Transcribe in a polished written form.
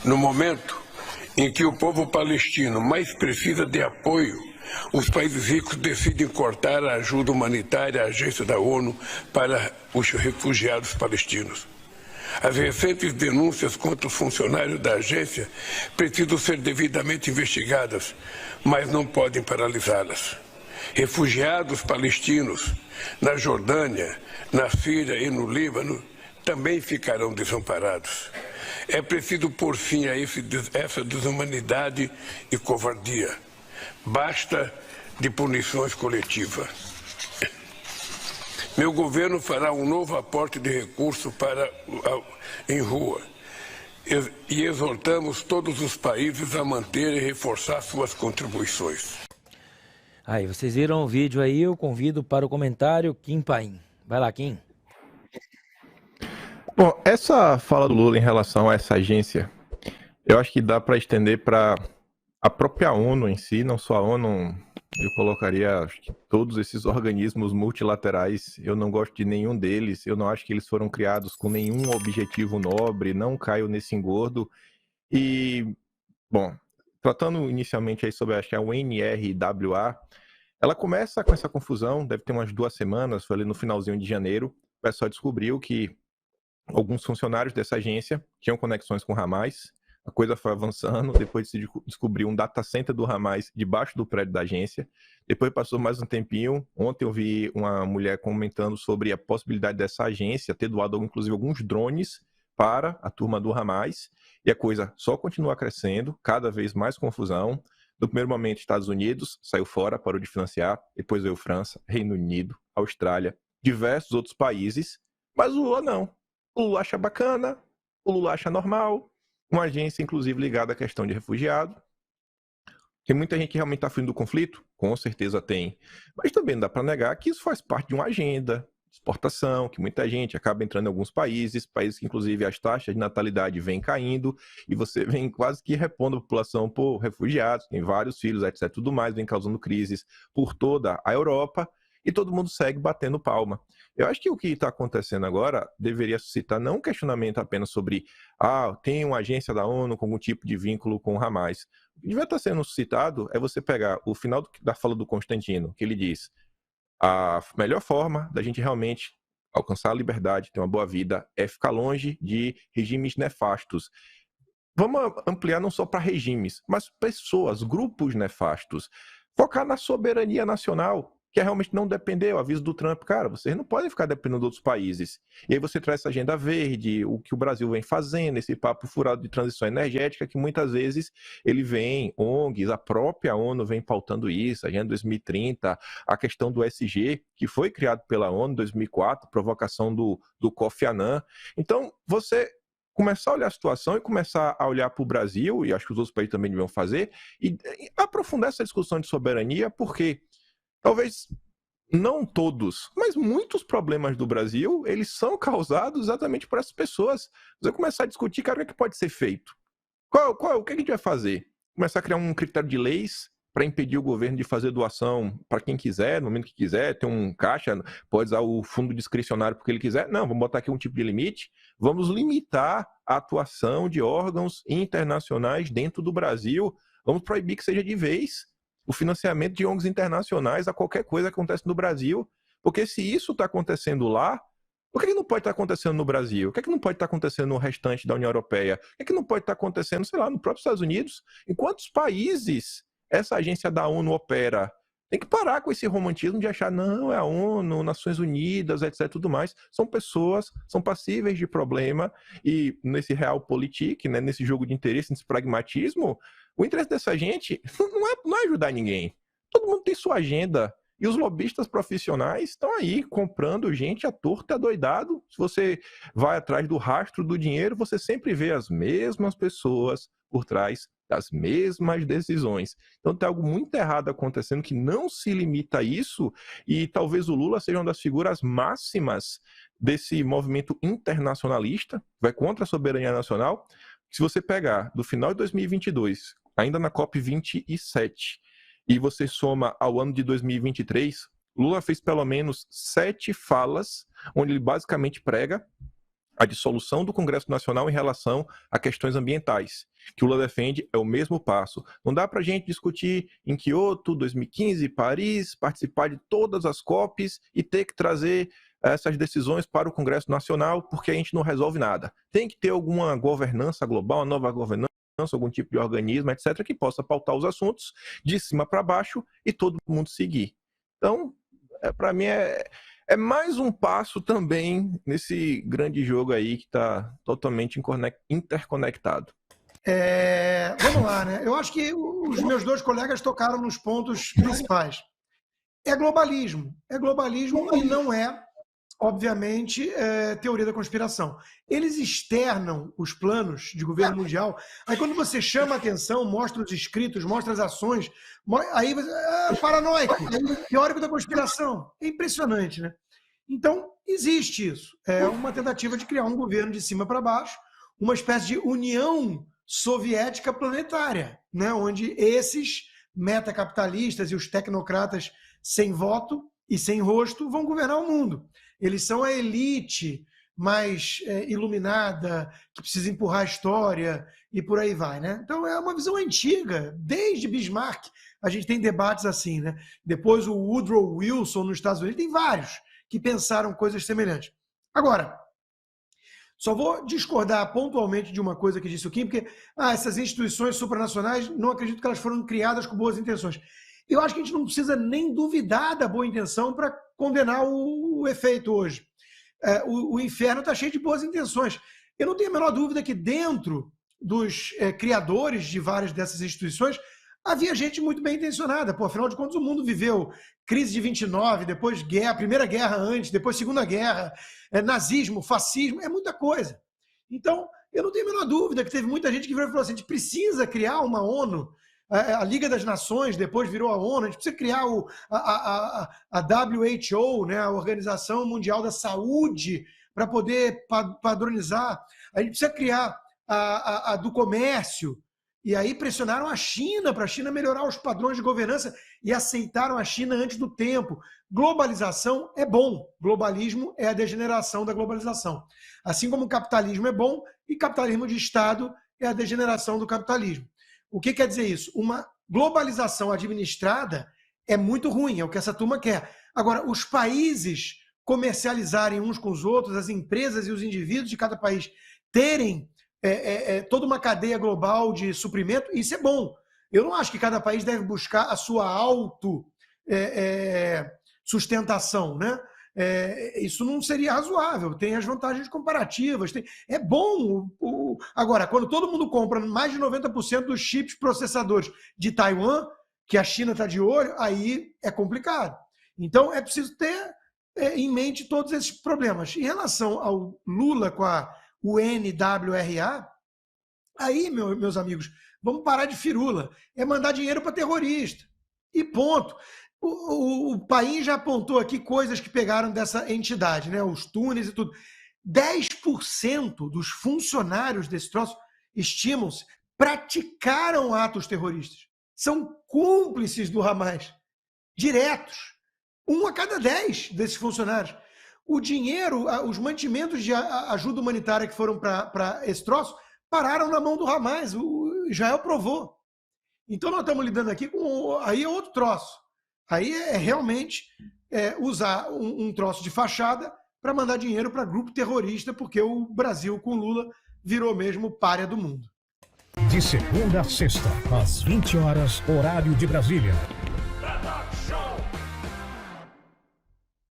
No momento em que o povo palestino mais precisa de apoio, os países ricos decidem cortar a ajuda humanitária à agência da ONU para os refugiados palestinos. As recentes denúncias contra os funcionários da agência precisam ser devidamente investigadas, mas não podem paralisá-las. Refugiados palestinos na Jordânia, na Síria e no Líbano também ficarão desamparados. É preciso pôr fim a essa desumanidade e covardia. Basta de punições coletivas. Meu governo fará um novo aporte de recursos em rua e exortamos todos os países a manter e reforçar suas contribuições. Aí, vocês viram o vídeo aí, eu convido para o comentário Kim Paim. Vai lá, Kim. Bom, essa fala do Lula em relação a essa agência, eu acho que dá para estender para a própria ONU em si, não só a ONU, eu colocaria acho que todos esses organismos multilaterais, eu não gosto de nenhum deles, eu não acho que eles foram criados com nenhum objetivo nobre, não caio nesse engordo. E, bom, tratando inicialmente aí sobre, acho que a UNRWA, ela começa com essa confusão, deve ter umas 2 semanas, foi ali no finalzinho de janeiro, o pessoal descobriu que alguns funcionários dessa agência tinham conexões com o Hamas, a coisa foi avançando, depois se descobriu um data center do Hamas debaixo do prédio da agência, depois passou mais um tempinho, ontem eu vi uma mulher comentando sobre a possibilidade dessa agência ter doado inclusive alguns drones para a turma do Hamas, e a coisa só continua crescendo, cada vez mais confusão. No primeiro momento, Estados Unidos saiu fora, parou de financiar, depois veio França, Reino Unido, Austrália, diversos outros países, mas o Lula não. O Lula acha bacana, o Lula acha normal, uma agência inclusive ligada à questão de refugiado. Tem muita gente que realmente está afim do conflito? Com certeza tem. Mas também não dá para negar que isso faz parte de uma agenda de exportação, que muita gente acaba entrando em alguns países que inclusive as taxas de natalidade vêm caindo, e você vem quase que repondo a população por refugiados, tem vários filhos, etc, tudo mais, vem causando crises por toda a Europa, e todo mundo segue batendo palma. Eu acho que o que está acontecendo agora deveria suscitar não um questionamento apenas sobre tem uma agência da ONU com algum tipo de vínculo com o Hamas. O que devia estar sendo suscitado é você pegar o final da fala do Constantino, que ele diz: a melhor forma da gente realmente alcançar a liberdade, ter uma boa vida, é ficar longe de regimes nefastos. Vamos ampliar não só para regimes, mas pessoas, grupos nefastos. Focar na soberania nacional, que é realmente não depender, o aviso do Trump, cara, vocês não podem ficar dependendo de outros países. E aí você traz essa agenda verde, o que o Brasil vem fazendo, esse papo furado de transição energética, que muitas vezes ele vem, ONGs, a própria ONU vem pautando isso, a Agenda 2030, a questão do SG, que foi criado pela ONU em 2004, provocação do Kofi Annan. Então, você começar a olhar a situação e começar a olhar para o Brasil, e acho que os outros países também deviam fazer, e aprofundar essa discussão de soberania, porque talvez não todos, mas muitos problemas do Brasil, eles são causados exatamente por essas pessoas. Você começar a discutir, cara, o que é que pode ser feito? O que a gente vai fazer? Começar a criar um critério de leis para impedir o governo de fazer doação para quem quiser, no momento que quiser, ter um caixa, pode usar o fundo discricionário porque ele quiser. Não, vamos botar aqui um tipo de limite. Vamos limitar a atuação de órgãos internacionais dentro do Brasil. Vamos proibir que seja de vez o financiamento de ONGs internacionais a qualquer coisa que acontece no Brasil, porque se isso está acontecendo lá, por que não pode estar acontecendo no Brasil? O que é que não pode estar acontecendo no restante da União Europeia? O que é que não pode estar acontecendo, sei lá, no próprio Estados Unidos? Em quantos países essa agência da ONU opera? Tem que parar com esse romantismo de achar, não, é a ONU, Nações Unidas, etc, tudo mais. São pessoas, são passíveis de problema, e nesse realpolitik, né, nesse jogo de interesse, nesse pragmatismo, o interesse dessa gente não é ajudar ninguém. Todo mundo tem sua agenda. E os lobistas profissionais estão aí comprando gente à torta e adoidado. Se você vai atrás do rastro do dinheiro, você sempre vê as mesmas pessoas por trás das mesmas decisões. Então tem algo muito errado acontecendo que não se limita a isso, e talvez o Lula seja uma das figuras máximas desse movimento internacionalista, vai contra a soberania nacional. Se você pegar do final de 2022, ainda na COP27, e você soma ao ano de 2023, Lula fez pelo menos 7 falas, onde ele basicamente prega a dissolução do Congresso Nacional em relação a questões ambientais. Que o Lula defende é o mesmo passo. Não dá para a gente discutir em Kyoto, 2015, Paris, participar de todas as COPs e ter que trazer essas decisões para o Congresso Nacional, porque a gente não resolve nada. Tem que ter alguma governança global, uma nova governança, algum tipo de organismo, etc., que possa pautar os assuntos de cima para baixo e todo mundo seguir. Então, para mim, é mais um passo também nesse grande jogo aí que está totalmente interconectado. Vamos lá, né? Eu acho que os meus dois colegas tocaram nos pontos principais. É globalismo e não é, obviamente, teoria da conspiração. Eles externam os planos de governo mundial, aí quando você chama a atenção, mostra os escritos, mostra as ações, aí você paranoico, teórico da conspiração. É impressionante, né? Então, existe isso. É uma tentativa de criar um governo de cima para baixo, uma espécie de União Soviética planetária, né? Onde esses metacapitalistas e os tecnocratas sem voto e sem rosto vão governar o mundo. Eles são a elite mais iluminada, que precisa empurrar a história e por aí vai, né? Então é uma visão antiga, desde Bismarck a gente tem debates assim, né? Depois o Woodrow Wilson nos Estados Unidos, tem vários que pensaram coisas semelhantes. Agora, só vou discordar pontualmente de uma coisa que disse o Kim, porque essas instituições supranacionais, não acredito que elas foram criadas com boas intenções. Eu acho que a gente não precisa nem duvidar da boa intenção para condenar o efeito hoje. O inferno está cheio de boas intenções. Eu não tenho a menor dúvida que dentro dos criadores de várias dessas instituições havia gente muito bem intencionada. Pô, afinal de contas, o mundo viveu crise de 29, depois guerra, primeira guerra antes, depois segunda guerra, nazismo, fascismo, é muita coisa. Então, eu não tenho a menor dúvida que teve muita gente que falou assim, a gente precisa criar uma ONU, a Liga das Nações depois virou a ONU, a gente precisa criar a WHO, né, a Organização Mundial da Saúde, para poder padronizar. A gente precisa criar a do comércio. E aí pressionaram a China para a China melhorar os padrões de governança e aceitaram a China antes do tempo. Globalização é bom. Globalismo é a degeneração da globalização. Assim como o capitalismo é bom e capitalismo de Estado é a degeneração do capitalismo. O que quer dizer isso? Uma globalização administrada é muito ruim, é o que essa turma quer. Agora, os países comercializarem uns com os outros, as empresas e os indivíduos de cada país terem toda uma cadeia global de suprimento, isso é bom. Eu não acho que cada país deve buscar a sua autossustentação, né? Isso não seria razoável. Tem as vantagens comparativas. É bom. Agora, quando todo mundo compra mais de 90% dos chips processadores de Taiwan, que a China está de olho, aí é complicado. Então, é preciso ter em mente todos esses problemas. Em relação ao Lula com a UNWRA, aí, meus amigos, vamos parar de firula. É mandar dinheiro para terrorista. E ponto. O Paim já apontou aqui coisas que pegaram dessa entidade, né? Os túneis e tudo. 10% dos funcionários desse troço, estimam-se, praticaram atos terroristas. São cúmplices do Hamas. Diretos. 1 a cada 10 desses funcionários. O dinheiro, os mantimentos de ajuda humanitária que foram para esse troço, pararam na mão do Hamas. O Israel provou. Então nós estamos lidando aqui com... Aí é outro troço. Aí é realmente usar um troço de fachada para mandar dinheiro para grupo terrorista, porque o Brasil com Lula virou mesmo pária do mundo. De segunda a sexta, às 20 horas, horário de Brasília.